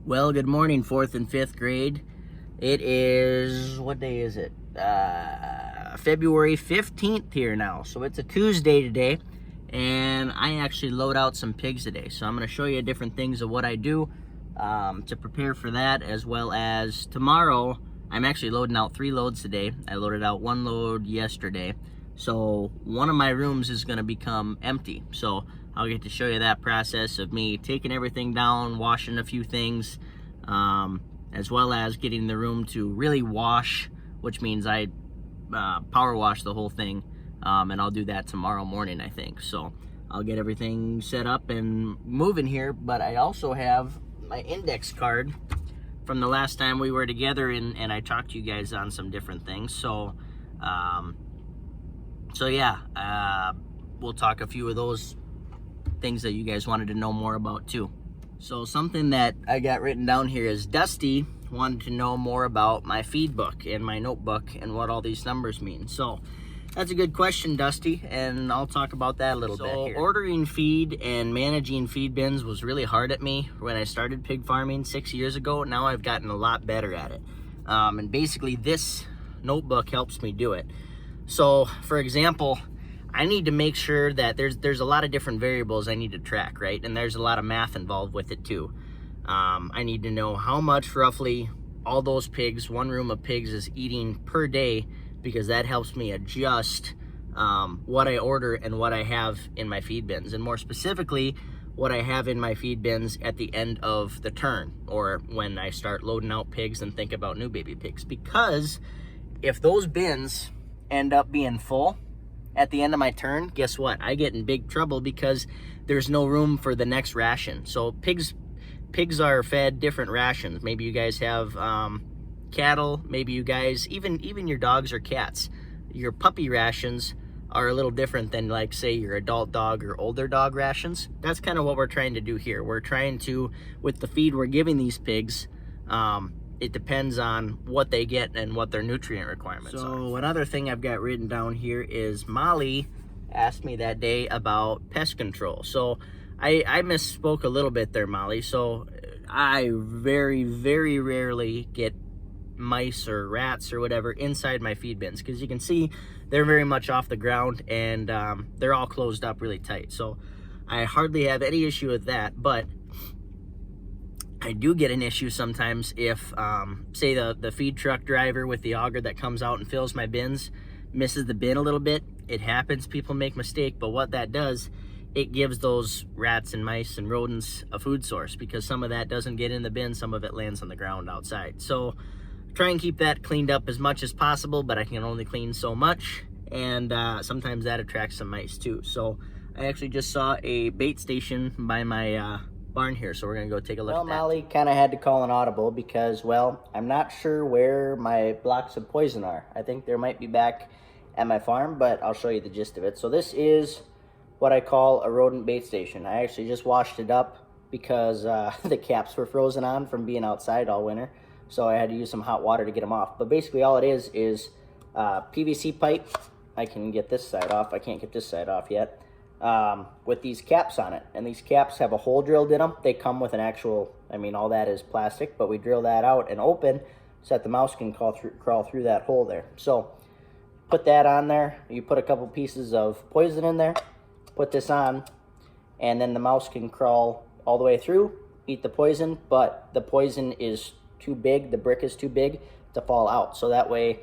Well, good morning, 4th and 5th grade. It is, what day is it? February 15th here now. So it's a Tuesday today, and I actually load out some pigs today. So I'm going to show you different things of what I do to prepare for that, as well as tomorrow. I'm actually loading out 3 loads today. I loaded out 1 load yesterday. So one of my rooms is going to become empty. So I'll get to show you that process of me taking everything down, washing a few things, as well as getting the room to really wash, which means I power wash the whole thing, and I'll do that tomorrow morning, I think. So I'll get everything set up and moving here, but I also have my index card from the last time we were together, and I talked to you guys on some different things. So yeah, we'll talk a few of those things that you guys wanted to know more about too. So something that I got written down here is Dusty wanted to know more about my feed book and my notebook and what all these numbers mean. So that's a good question, Dusty, and I'll talk about that a little bit here. Ordering feed and managing feed bins was really hard at me when I started pig farming 6 years ago. Now I've gotten a lot better at it, and basically this notebook helps me do it. So for example, I need to make sure that there's a lot of different variables I need to track, right? And there's a lot of math involved with it too. I need to know how much roughly all those pigs, one room of pigs, is eating per day, because that helps me adjust what I order and what I have in my feed bins, and more specifically, what I have in my feed bins at the end of the turn, or when I start loading out pigs and think about new baby pigs. Because if those bins end up being full at the end of my turn, guess what? I get in big trouble because there's no room for the next ration. So pigs are fed different rations. Maybe you guys have cattle, maybe you guys, even your dogs or cats, your puppy rations are a little different than, like, say, your adult dog or older dog rations. That's kind of what we're trying to do here. We're trying to, with the feed we're giving these pigs, it depends on what they get and what their nutrient requirements are. So another thing I've got written down here is Molly asked me that day about pest control. So I misspoke a little bit there, Molly. So I very, very rarely get mice or rats or whatever inside my feed bins, because you can see they're very much off the ground, and they're all closed up really tight. So I hardly have any issue with that, but I do get an issue sometimes if, say, the feed truck driver with the auger that comes out and fills my bins misses the bin a little bit. It happens, people make mistakes, but what that does, it gives those rats and mice and rodents a food source, because some of that doesn't get in the bin, some of it lands on the ground outside. So try and keep that cleaned up as much as possible, but I can only clean so much, and sometimes that attracts some mice too. So I actually just saw a bait station by my barn here, so we're gonna go take a look at that. Well, Molly kind of had to call an audible because, well, I'm not sure where my blocks of poison are. I think there might be back at my farm, but I'll show you the gist of it. So this is what I call a rodent bait station. I actually just washed it up because the caps were frozen on from being outside all winter, so I had to use some hot water to get them off. But basically all it is PVC pipe. I can get this side off. I can't get this side off yet. With these caps on it, and these caps have a hole drilled in them. They come with an actual, I mean, all that is plastic, but we drill that out and open so that the mouse can crawl through that hole there. So put that on there. You put a couple pieces of poison in there, put this on, and then the mouse can crawl all the way through, eat the poison, but the poison is too big, the brick is too big to fall out. So that way,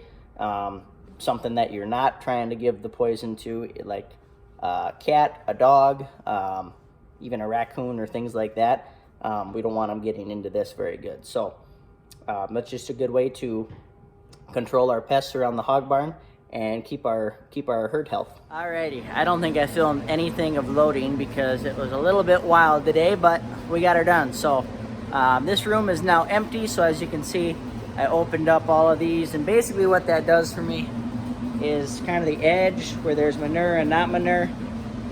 something that you're not trying to give the poison to, like a cat, a dog, even a raccoon or things like that, we don't want them getting into this very good. So that's just a good way to control our pests around the hog barn and keep our herd health. Alrighty, I don't think I filmed anything of loading because it was a little bit wild today, but we got her done. So this room is now empty. So as you can see, I opened up all of these, and basically what that does for me is kind of the edge where there's manure and not manure.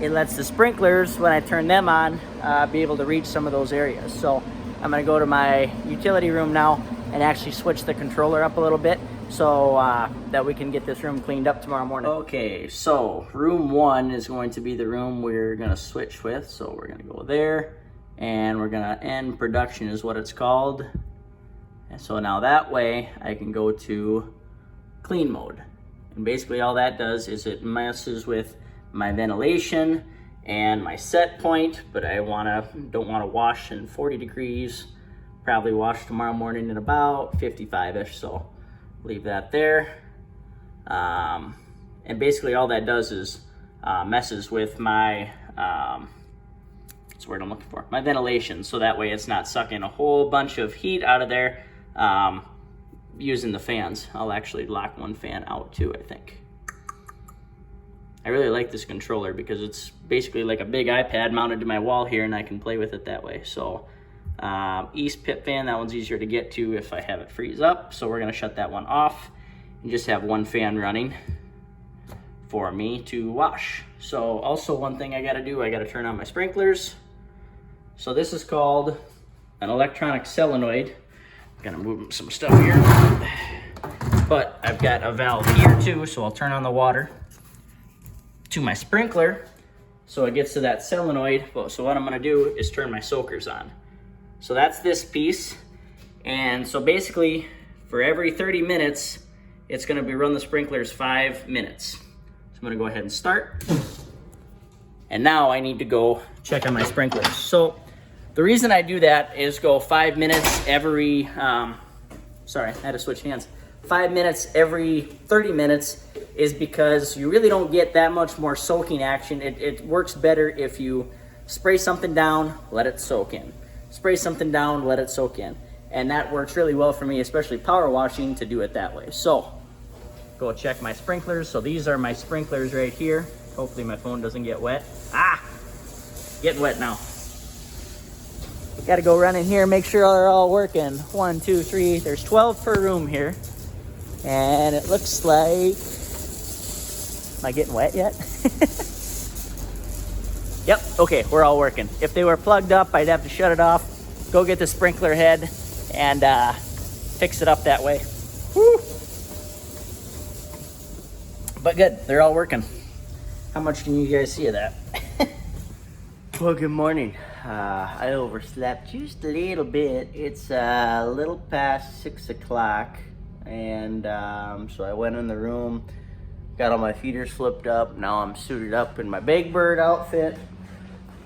It lets the sprinklers, when I turn them on, be able to reach some of those areas. So I'm gonna go to my utility room now and actually switch the controller up a little bit so that we can get this room cleaned up tomorrow morning. Okay, so room 1 is going to be the room we're gonna switch with. So we're gonna go there, and we're gonna end production is what it's called. And so now that way I can go to clean mode. And basically all that does is it messes with my ventilation and my set point, but I don't wanna wash in 40 degrees. Probably wash tomorrow morning in about 55-ish, so leave that there. And basically all that does is messes with my, what's the word I'm looking for? My ventilation, so that way it's not sucking a whole bunch of heat out of there using the fans. I'll actually lock one fan out too, I think. I really like this controller because it's basically like a big iPad mounted to my wall here, and I can play with it that way. So east pit fan, that one's easier to get to if I have it freeze up. So we're gonna shut that one off and just have one fan running for me to wash. So also one thing I gotta do, I gotta turn on my sprinklers. So this is called an electronic solenoid. I'm gonna move some stuff here. But I've got a valve here too, so I'll turn on the water to my sprinkler so it gets to that solenoid. So what I'm gonna do is turn my soakers on. So that's this piece. And so basically for every 30 minutes, it's gonna be run the sprinklers 5 minutes. So I'm gonna go ahead and start. And now I need to go check on my sprinklers. So the reason I do that is go 5 minutes every, sorry, I had to switch hands. 5 minutes every 30 minutes is because you really don't get that much more soaking action. It works better if you spray something down, let it soak in. Spray something down, let it soak in. And that works really well for me, especially power washing, to do it that way. So, go check my sprinklers. So these are my sprinklers right here. Hopefully my phone doesn't get wet. Getting wet now. Gotta go run in here, make sure they're all working. 1, 2, 3, there's 12 per room here. And it looks like, am I getting wet yet? Yep, okay, we're all working. If they were plugged up, I'd have to shut it off, go get the sprinkler head, and fix it up that way. Woo! But good, they're all working. How much can you guys see of that? Well, good morning. I overslept just a little bit. It's a little past 6 o'clock. And so I went in the room, got all my feeders flipped up. Now I'm suited up in my Big Bird outfit.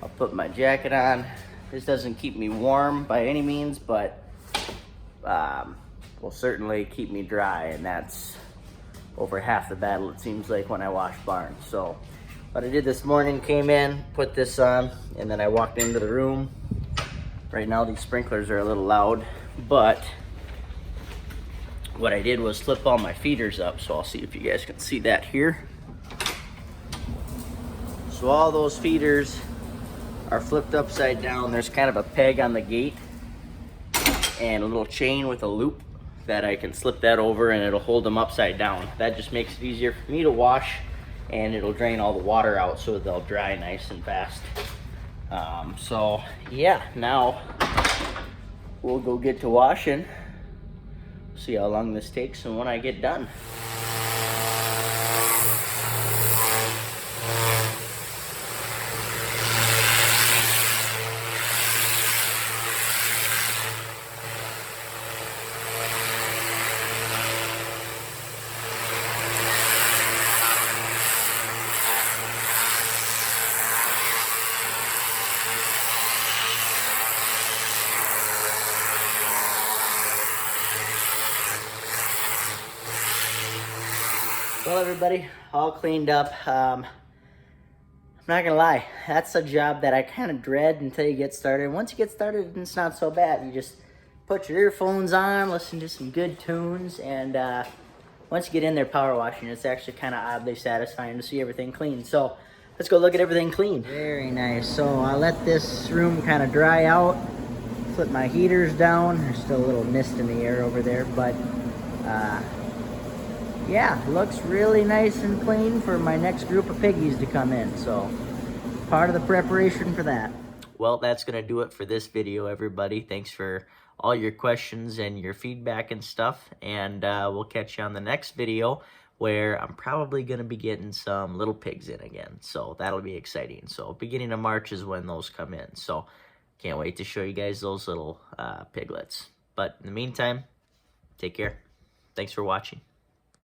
I'll put my jacket on. This doesn't keep me warm by any means, but will certainly keep me dry, and that's over half the battle, it seems like, when I wash barns. So what I did this morning, came in, put this on, and then I walked into the room. Right now these sprinklers are a little loud, but what I did was flip all my feeders up, so I'll see if you guys can see that here. So all those feeders are flipped upside down. There's kind of a peg on the gate and a little chain with a loop that I can slip that over, and it'll hold them upside down. That just makes it easier for me to wash, and it'll drain all the water out so they'll dry nice and fast. So yeah, now we'll go get to washing. See how long this takes and when I get done. Well, everybody, all cleaned up. I'm not gonna lie, that's a job that I kind of dread until you get started. Once you get started, it's not so bad. You just put your earphones on, listen to some good tunes, and once you get in there power washing, it's actually kind of oddly satisfying to see everything clean. So let's go look at everything clean. Very nice. So I'll let this room kind of dry out, flip my heaters down. There's still a little mist in the air over there, but yeah, looks really nice and clean for my next group of piggies to come in. So part of the preparation for that. Well, that's gonna do it for this video, everybody. Thanks for all your questions and your feedback and stuff, and we'll catch you on the next video, where I'm probably gonna be getting some little pigs in again, so that'll be exciting. So beginning of March is when those come in. So can't wait to show you guys those little piglets. But in the meantime, take care. Thanks for watching.